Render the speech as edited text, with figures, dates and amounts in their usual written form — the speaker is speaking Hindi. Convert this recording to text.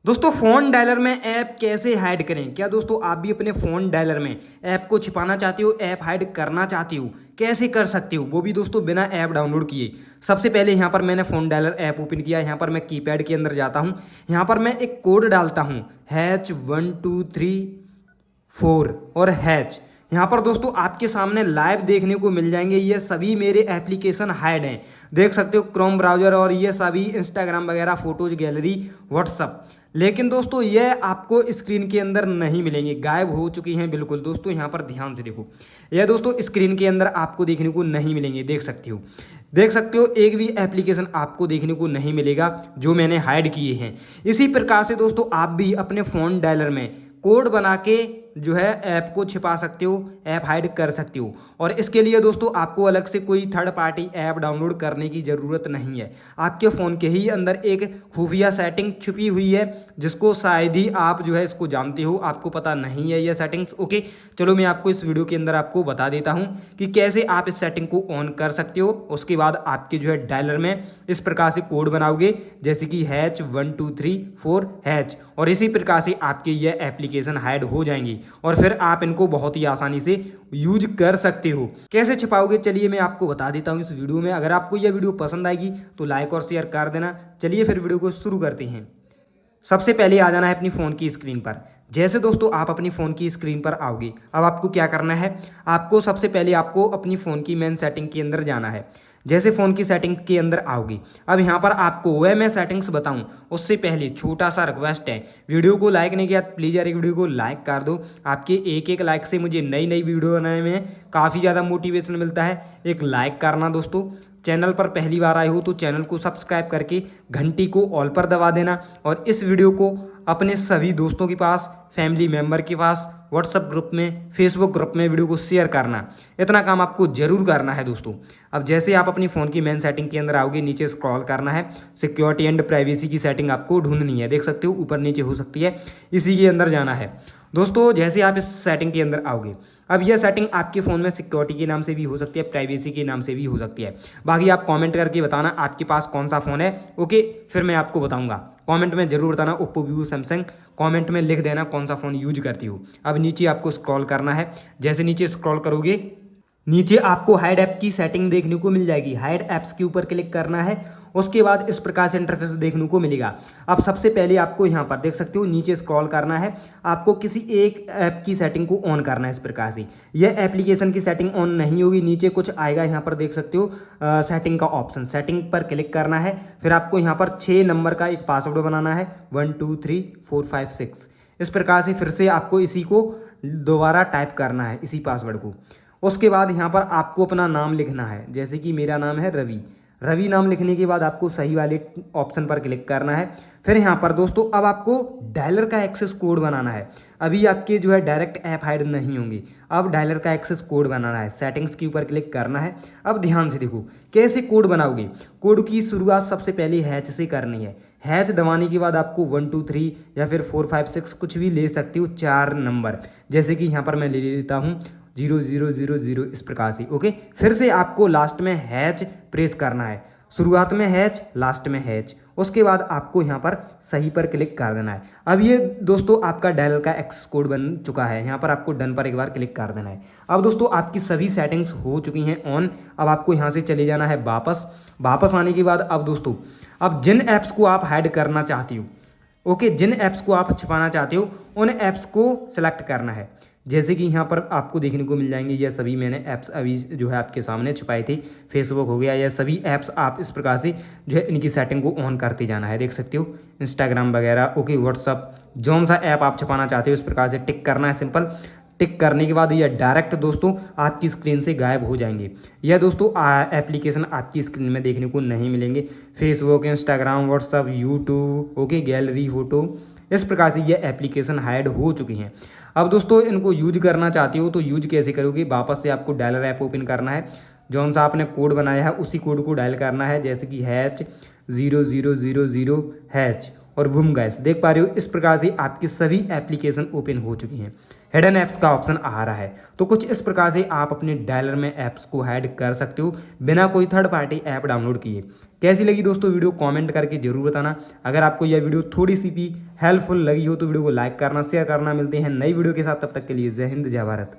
दोस्तों फ़ोन डायलर में ऐप कैसे हाइड करें। क्या दोस्तों आप भी अपने फ़ोन डायलर में ऐप को छिपाना चाहते हो, ऐप हाइड करना चाहते हो, कैसे कर सकते हो, वो भी दोस्तों बिना ऐप डाउनलोड किए। सबसे पहले यहाँ पर मैंने फ़ोन डायलर ऐप ओपन किया। यहाँ पर मैं कीपैड के अंदर जाता हूँ। यहाँ पर मैं एक कोड डालता हूँ H1234 और हैच। यहाँ पर दोस्तों आपके सामने लाइव देखने को मिल जाएंगे ये सभी मेरे एप्लीकेशन हाइड हैं। देख सकते हो क्रोम ब्राउज़र और ये सभी इंस्टाग्राम वगैरह, फोटोज गैलरी, व्हाट्सअप। लेकिन दोस्तों ये आपको स्क्रीन के अंदर नहीं मिलेंगे, गायब हो चुकी हैं बिल्कुल। दोस्तों यहाँ पर ध्यान से देखो, यह दोस्तों स्क्रीन के अंदर आपको देखने को नहीं मिलेंगे। देख सकते हो एक भी एप्लीकेशन आपको देखने को नहीं मिलेगा जो मैंने हाइड किए हैं। इसी प्रकार से दोस्तों आप भी अपने फ़ोन डायलर में कोड बना के जो है ऐप को छिपा सकते हो, ऐप हाइड कर सकते हो। और इसके लिए दोस्तों आपको अलग से कोई थर्ड पार्टी ऐप डाउनलोड करने की ज़रूरत नहीं है। आपके फ़ोन के ही अंदर एक खुफिया सेटिंग छुपी हुई है जिसको शायद ही आप जो है इसको जानते हो, आपको पता नहीं है यह सेटिंग्स। ओके, चलो मैं आपको इस वीडियो के अंदर आपको बता देता हूँ कि कैसे आप इस सेटिंग को ऑन कर सकते हो। उसके बाद आपके जो है डायलर में इस प्रकार से कोड बनाओगे जैसे कि H1234#, और इसी प्रकार से आपके यह एप्लीकेशन हाइड हो जाएंगी और फिर आप इनको बहुत ही आसानी से यूज कर सकते हो। कैसे छिपाओगे चलिए मैं आपको बता देता हूँ इस वीडियो में। अगर आपको यह वीडियो पसंद आएगी तो लाइक और शेयर कर देना। चलिए फिर वीडियो को शुरू करते हैं। सबसे पहले आ जाना है अपनी फ़ोन की स्क्रीन पर। जैसे दोस्तों आप अपनी फ़ोन की स्क्रीन पर आओगे, अब आपको क्या करना है, आपको सबसे पहले आपको अपनी फ़ोन की मेन सेटिंग के अंदर जाना है। जैसे फ़ोन की सेटिंग के अंदर आओगे, अब यहाँ पर आपको वह मैं सेटिंग्स बताऊँ उससे पहले छोटा सा रिक्वेस्ट है, वीडियो को लाइक नहीं किया प्लीज़ यार वीडियो को लाइक कर दो। आपके एक एक लाइक से मुझे नई नई वीडियो बनाने में काफ़ी ज़्यादा मोटिवेशन मिलता है। एक लाइक करना दोस्तों, चैनल पर पहली बार आए हो तो चैनल को सब्सक्राइब करके घंटी को ऑल पर दबा देना, और इस वीडियो को अपने सभी दोस्तों के पास, फैमिली मेम्बर के पास, व्हाट्सएप ग्रुप में, फेसबुक ग्रुप में वीडियो को शेयर करना। इतना काम आपको जरूर करना है दोस्तों। अब जैसे आप अपनी फ़ोन की मेन सेटिंग के अंदर आओगे, नीचे स्क्रॉल करना है, सिक्योरिटी एंड प्राइवेसी की सेटिंग आपको ढूंढनी है। देख सकते हो ऊपर नीचे हो सकती है, इसी के अंदर जाना है दोस्तों। जैसे आप इस सेटिंग के अंदर आओगे, अब यह सेटिंग आपके फ़ोन में सिक्योरिटी के नाम से भी हो सकती है, प्राइवेसी के नाम से भी हो सकती है। बाकी आप कमेंट करके बताना आपके पास कौन सा फ़ोन है। ओके, फिर मैं आपको बताऊंगा। कमेंट में जरूर बताना ओप्पो, वीवो, सैमसंग, कमेंट में लिख देना कौन सा फ़ोन यूज करती हो। अब नीचे आपको स्क्रॉल करना है। जैसे नीचे स्क्रॉल करोगे, नीचे आपको हाइड ऐप की सेटिंग देखने को मिल जाएगी। हाइड ऐप्स के ऊपर क्लिक करना है। उसके बाद इस प्रकार से इंटरफेस देखने को मिलेगा। अब सबसे पहले आपको यहाँ पर देख सकते हो नीचे स्क्रॉल करना है, आपको किसी एक ऐप की सेटिंग को ऑन करना है। इस प्रकार से यह एप्लीकेशन की सेटिंग ऑन नहीं होगी, नीचे कुछ आएगा, यहाँ पर देख सकते हो सेटिंग का ऑप्शन, सेटिंग पर क्लिक करना है। फिर आपको यहाँ पर 6 नंबर का एक पासवर्ड बनाना है, 1 2 3 4 5 6। इस प्रकार से फिर से आपको इसी को दोबारा टाइप करना है, इसी पासवर्ड को। उसके बाद यहाँ पर आपको अपना नाम लिखना है, जैसे कि मेरा नाम है रवि। रवि नाम लिखने के बाद आपको सही वाले ऑप्शन पर क्लिक करना है। फिर यहाँ पर दोस्तों अब आपको डायलर का एक्सेस कोड बनाना है। अभी आपके जो है डायरेक्ट ऐप हाइड नहीं होंगी, अब डायलर का एक्सेस कोड बनाना है। सेटिंग्स के ऊपर क्लिक करना है। अब ध्यान से देखो कैसे कोड बनाओगे। कोड की शुरुआत सबसे पहले हैच से करनी है। हैच दबाने के बाद आपको 1 2 3 या फिर 4 5 6 कुछ भी ले सकते हो, 4 नंबर, जैसे कि यहाँ पर मैं ले लेता हूँ 0000 इस प्रकार से। ओके, फिर से आपको लास्ट में हैच प्रेस करना है। शुरुआत में हैच, लास्ट में हैच। उसके बाद आपको यहाँ पर सही पर क्लिक कर देना है। अब ये दोस्तों आपका डायलर का एक्सेस कोड बन चुका है। यहाँ पर आपको डन पर एक बार क्लिक कर देना है। अब दोस्तों आपकी सभी सेटिंग्स हो चुकी हैं ऑन। अब आपको यहाँ से चले जाना है वापस। वापस आने के बाद अब दोस्तों अब जिन ऐप्स को आप हाइड करना चाहते हो, ओके, जिन ऐप्स को आप छिपाना चाहते हो उन ऐप्स को सिलेक्ट करना है। जैसे कि यहाँ पर आपको देखने को मिल जाएंगे ये सभी मैंने ऐप्स अभी जो है आपके सामने छुपाए थे। फेसबुक हो गया, यह सभी ऐप्स आप इस प्रकार से जो है इनकी सेटिंग को ऑन करते जाना है। देख सकते हो इंस्टाग्राम वगैरह, ओके, व्हाट्सअप, जौन सा ऐप आप छुपाना चाहते हो इस प्रकार से टिक करना है। सिंपल टिक करने के बाद यह डायरेक्ट दोस्तों आपकी स्क्रीन से गायब हो जाएंगे। यह दोस्तों एप्लीकेशन आपकी स्क्रीन में देखने को नहीं मिलेंगे। Facebook, Instagram, WhatsApp, YouTube, okay, gallery, photo, इस प्रकार से ये एप्लीकेशन हाइड हो चुकी हैं। अब दोस्तों इनको यूज करना चाहते हो तो यूज कैसे करोगे, वापस से आपको डायलर ऐप ओपन करना है। जौन सा आपने कोड बनाया है उसी कोड को डायल करना है, जैसे कि हैच 0000 हैच। और बूम गैस देख पा रहे हो, इस प्रकार से आपकी सभी एप्लीकेशन ओपन हो चुकी हैं। हिडन ऐप्स का ऑप्शन आ रहा है, तो कुछ इस प्रकार से आप अपने डायलर में ऐप्स को हाइड कर सकते हो बिना कोई थर्ड पार्टी ऐप डाउनलोड किए। कैसी लगी दोस्तों वीडियो, कमेंट करके जरूर बताना। अगर आपको यह वीडियो थोड़ी सी भी हेल्पफुल लगी हो तो वीडियो को लाइक करना, शेयर करना। मिलते हैं नई वीडियो के साथ, तब तक के लिए जय हिंद जय भारत।